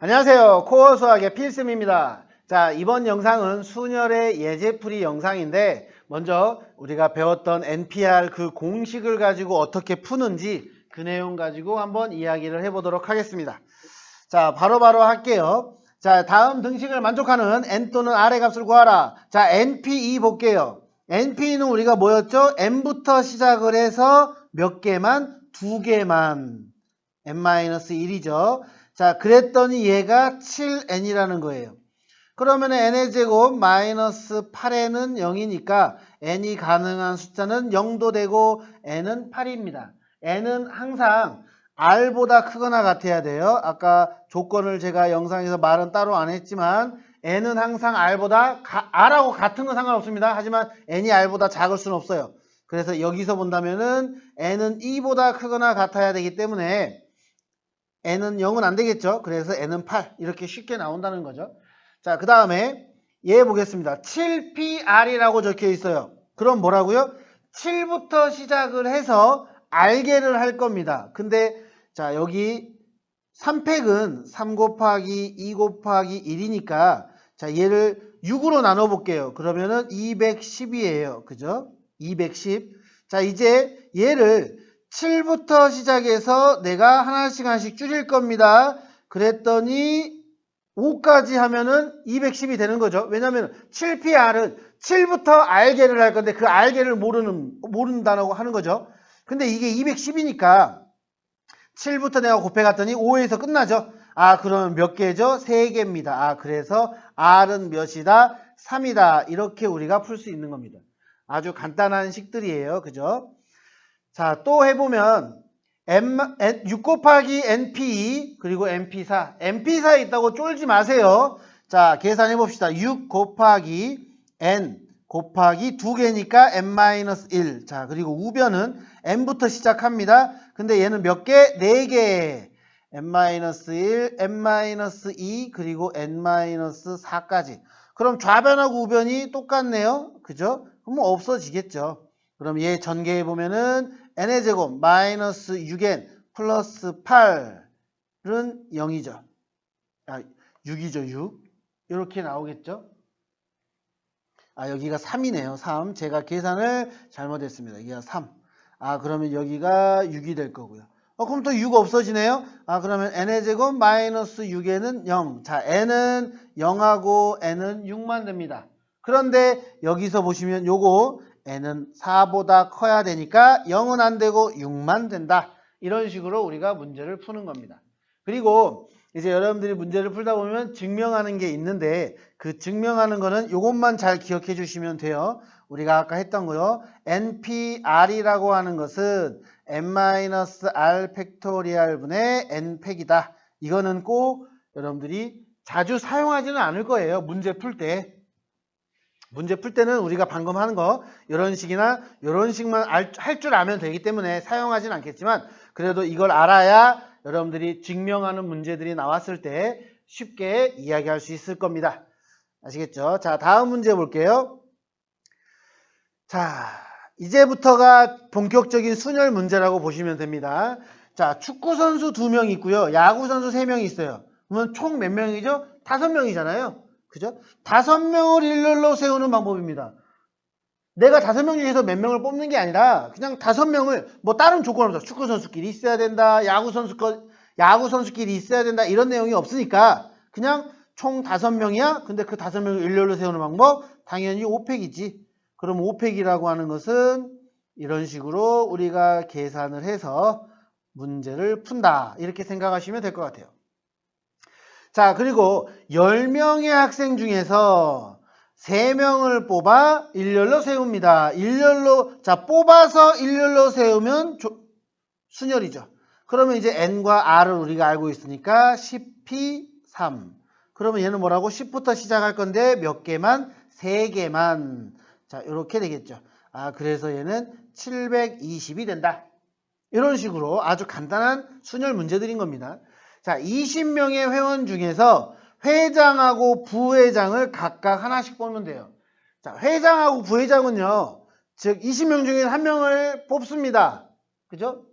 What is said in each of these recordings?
안녕하세요. 코어 수학의 필승입니다. 자, 이번 영상은 순열의 예제풀이 영상인데 먼저 우리가 배웠던 NPR 그 공식을 가지고 어떻게 푸는지 그 내용 가지고 한번 이야기를 해보도록 하겠습니다. 자, 바로바로 할게요. 자, 다음 등식을 만족하는 n 또는 r의 값을 구하라. 자, NP2 볼게요. NP는 우리가 뭐였죠? n부터 시작을 해서 몇 개만? 두 개만. n-1이죠. 자, 그랬더니 얘가 7n이라는 거예요. 그러면 n의 제곱 마이너스 8n은 0이니까 n이 가능한 숫자는 0도 되고 n은 8입니다. n은 항상 r보다 크거나 같아야 돼요. 아까 조건을 제가 영상에서 말은 따로 안 했지만 n은 항상 r보다 r하고 같은 건 상관없습니다. 하지만 n이 r보다 작을 수는 없어요. 그래서 여기서 본다면은 n은 2보다 크거나 같아야 되기 때문에 n은 0은 안 되겠죠. 그래서 n은 8 이렇게 쉽게 나온다는 거죠. 자, 그 다음에 얘 보겠습니다. 7PR이라고 적혀 있어요. 그럼 뭐라고요? 7부터 시작을 해서 알게를 할 겁니다. 근데 자, 여기 3팩은 3 곱하기 2 곱하기 1이니까 자, 얘를 6으로 나눠 볼게요. 그러면은 210이에요. 그죠? 210. 자, 이제 얘를 7부터 시작해서 내가 하나씩 줄일 겁니다. 그랬더니 5까지 하면은 210이 되는 거죠. 왜냐면 7PR은 7부터 알게를 할 건데 그 알게를 모른다고 하는 거죠. 근데 이게 210이니까 7부터 내가 곱해갔더니 5에서 끝나죠. 아, 그러면 몇 개죠? 3개입니다. 아, 그래서 R은 몇이다? 3이다. 이렇게 우리가 풀 수 있는 겁니다. 아주 간단한 식들이에요. 그죠? 자, 또 해보면 6 곱하기 NP2 그리고 NP4 NP4에 있다고 쫄지 마세요. 자, 계산해 봅시다. 6 곱하기 N 곱하기 2개니까 N-1. 자, 그리고 우변은 N부터 시작합니다. 근데 얘는 몇 개? 4개. N-1, N-2 그리고 N-4까지. 그럼 좌변하고 우변이 똑같네요. 그죠? 그럼 없어지겠죠. 그럼 얘 전개해 보면은 n의 제곱 마이너스 6n 플러스 8은 0이죠. 아, 6이죠, 6. 이렇게 나오겠죠? 아, 여기가 3이네요. 3. 제가 계산을 잘못했습니다. 여기가 3. 아, 그러면 여기가 6이 될 거고요. 그럼 또 6 없어지네요. 아, 그러면 n의 제곱 마이너스 6n은 0. 자, n은 0하고 n은 6만 됩니다. 그런데 여기서 보시면 요거 n은 4보다 커야 되니까 0은 안 되고 6만 된다. 이런 식으로 우리가 문제를 푸는 겁니다. 그리고 이제 여러분들이 문제를 풀다 보면 증명하는 게 있는데 그 증명하는 거는 이것만 잘 기억해 주시면 돼요. 우리가 아까 했던 거요. NPR이라고 하는 것은 n-r 팩토리얼 분의 n팩이다. 이거는 꼭 여러분들이 자주 사용하지는 않을 거예요. 문제 풀 때. 문제 풀 때는 우리가 방금 하는 거 이런 식이나 이런 식만 할 줄 알면 되기 때문에 사용하진 않겠지만 그래도 이걸 알아야 여러분들이 증명하는 문제들이 나왔을 때 쉽게 이야기할 수 있을 겁니다. 아시겠죠? 자, 다음 문제 볼게요. 자, 이제부터가 본격적인 순열 문제라고 보시면 됩니다. 자, 축구선수 2명 있고요. 야구선수 3명 있어요. 그러면 총 몇 명이죠? 5명이잖아요. 그죠? 5명을 일렬로 세우는 방법입니다. 내가 5명 중에서 몇 명을 뽑는 게 아니라 그냥 5명을 뭐 다른 조건 없어. 축구 선수끼리 있어야 된다. 야구 선수끼리 있어야 된다. 이런 내용이 없으니까 그냥 총 5명이야. 근데 그 5명을 일렬로 세우는 방법 당연히 5팩이지. 그럼 5팩이라고 하는 것은 이런 식으로 우리가 계산을 해서 문제를 푼다. 이렇게 생각하시면 될 것 같아요. 자, 그리고 10명의 학생 중에서 3명을 뽑아 일렬로 세웁니다. 자, 뽑아서 일렬로 세우면 순열이죠. 그러면 이제 n과 r을 우리가 알고 있으니까 10p3. 그러면 얘는 뭐라고? 10부터 시작할 건데 몇 개만? 3개만. 자, 이렇게 되겠죠. 아, 그래서 얘는 720이 된다. 이런 식으로 아주 간단한 순열 문제들인 겁니다. 자, 20명의 회원 중에서 회장하고 부회장을 각각 하나씩 뽑으면 돼요. 자, 회장하고 부회장은요, 즉 20명 중에 한 명을 뽑습니다. 그죠?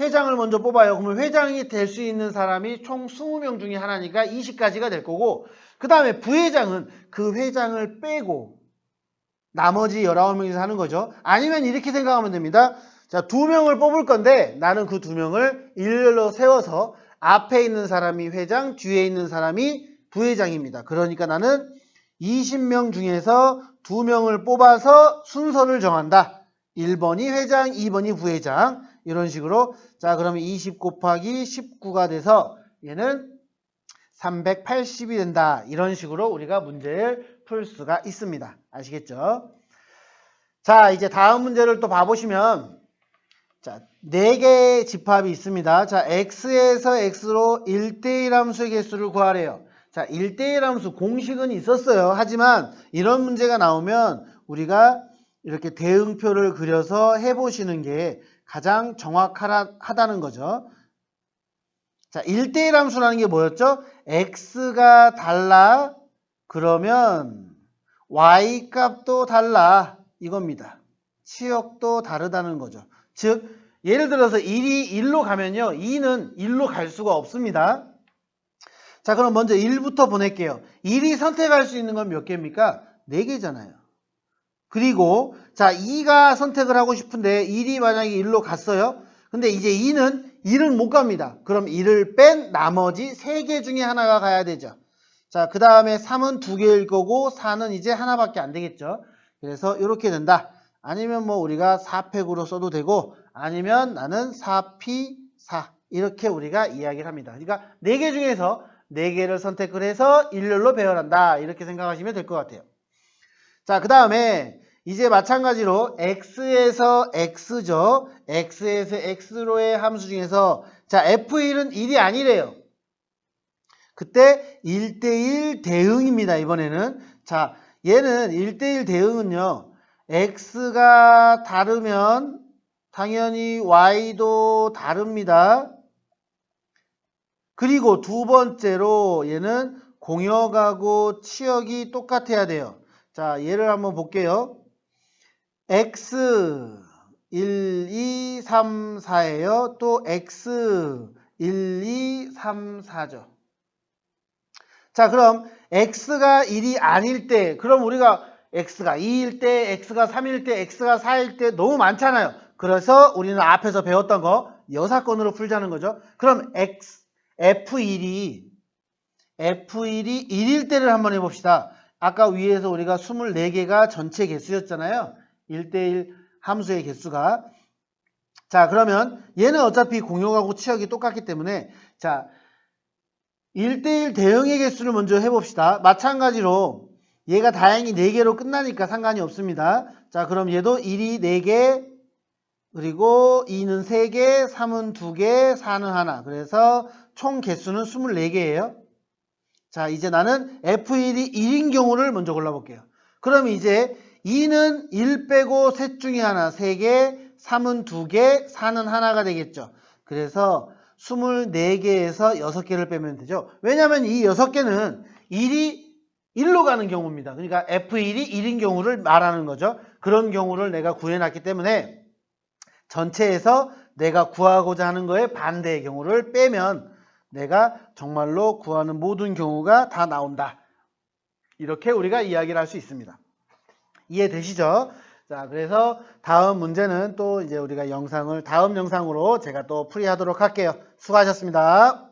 회장을 먼저 뽑아요. 그러면 회장이 될 수 있는 사람이 총 20명 중에 하나니까 20가지가 될 거고, 그 다음에 부회장은 그 회장을 빼고 나머지 19명이서 하는 거죠. 아니면 이렇게 생각하면 됩니다. 자, 2명을 뽑을 건데 나는 그 2명을 일렬로 세워서 앞에 있는 사람이 회장, 뒤에 있는 사람이 부회장입니다. 그러니까 나는 20명 중에서 2명을 뽑아서 순서를 정한다. 1번이 회장, 2번이 부회장. 이런 식으로. 자, 그러면 20 곱하기 19가 돼서 얘는 380이 된다. 이런 식으로 우리가 문제를 풀 수가 있습니다. 아시겠죠? 자, 이제 다음 문제를 또 봐보시면, 자, 4개의 집합이 있습니다. 자, x에서 x로 1대1 함수의 개수를 구하래요. 자, 1대1 함수 공식은 있었어요. 하지만 이런 문제가 나오면 우리가 이렇게 대응표를 그려서 해보시는 게 가장 정확하다는 거죠. 자, 1대1 함수라는 게 뭐였죠? x가 달라. 그러면 y 값도 달라. 이겁니다. 치역도 다르다는 거죠. 즉, 예를 들어서 1이 1로 가면요. 2는 1로 갈 수가 없습니다. 자, 그럼 먼저 1부터 보낼게요. 1이 선택할 수 있는 건 몇 개입니까? 4개잖아요. 그리고 자, 2가 선택을 하고 싶은데 1이 만약에 1로 갔어요. 근데 이제 2는 1은 못 갑니다. 그럼 1을 뺀 나머지 3개 중에 하나가 가야 되죠. 자, 그 다음에 3은 2개일 거고 4는 이제 하나밖에 안 되겠죠. 그래서 이렇게 된다. 아니면 뭐 우리가 4팩으로 써도 되고, 아니면 나는 4P4 이렇게 우리가 이야기를 합니다. 그러니까 4개 중에서 4개를 선택을 해서 일렬로 배열한다. 이렇게 생각하시면 될 것 같아요. 자, 그 다음에 이제 마찬가지로 x에서 x죠. x에서 x로의 함수 중에서 자, f1은 1이 아니래요. 그때 1대1 대응입니다. 이번에는. 자, 얘는 1대1 대응은요. x가 다르면 당연히 y도 다릅니다. 그리고 두 번째로 얘는 공역하고 치역이 똑같아야 돼요. 자, 얘를 한번 볼게요. x 1, 2, 3, 4예요. 또 x 1, 2, 3, 4죠. 자, 그럼 x가 1이 아닐 때, 그럼 우리가 x가 2일 때, x가 3일 때, x가 4일 때 너무 많잖아요. 그래서 우리는 앞에서 배웠던 거 여사건으로 풀자는 거죠. 그럼 F1이 1일 때를 한번 해봅시다. 아까 위에서 우리가 24개가 전체 개수였잖아요. 1대1 함수의 개수가. 자, 그러면 얘는 어차피 공역하고 치역이 똑같기 때문에 자, 1대1 대응의 개수를 먼저 해봅시다. 마찬가지로 얘가 다행히 4개로 끝나니까 상관이 없습니다. 자, 그럼 얘도 1이 4개, 그리고 2는 3개, 3은 2개, 4는 하나. 그래서 총 개수는 24개예요. 자, 이제 나는 F1이 1인 경우를 먼저 골라볼게요. 그럼 이제 2는 1 빼고 셋 중에 하나, 3개, 3은 2개, 4는 하나가 되겠죠. 그래서 24개에서 6개를 빼면 되죠. 왜냐하면 이 6개는 1이 1로 가는 경우입니다. 그러니까 F1이 1인 경우를 말하는 거죠. 그런 경우를 내가 구해놨기 때문에 전체에서 내가 구하고자 하는 거에 반대의 경우를 빼면 내가 정말로 구하는 모든 경우가 다 나온다. 이렇게 우리가 이야기를 할 수 있습니다. 이해되시죠? 자, 그래서 다음 문제는 또 이제 우리가 다음 영상으로 제가 또 풀이하도록 할게요. 수고하셨습니다.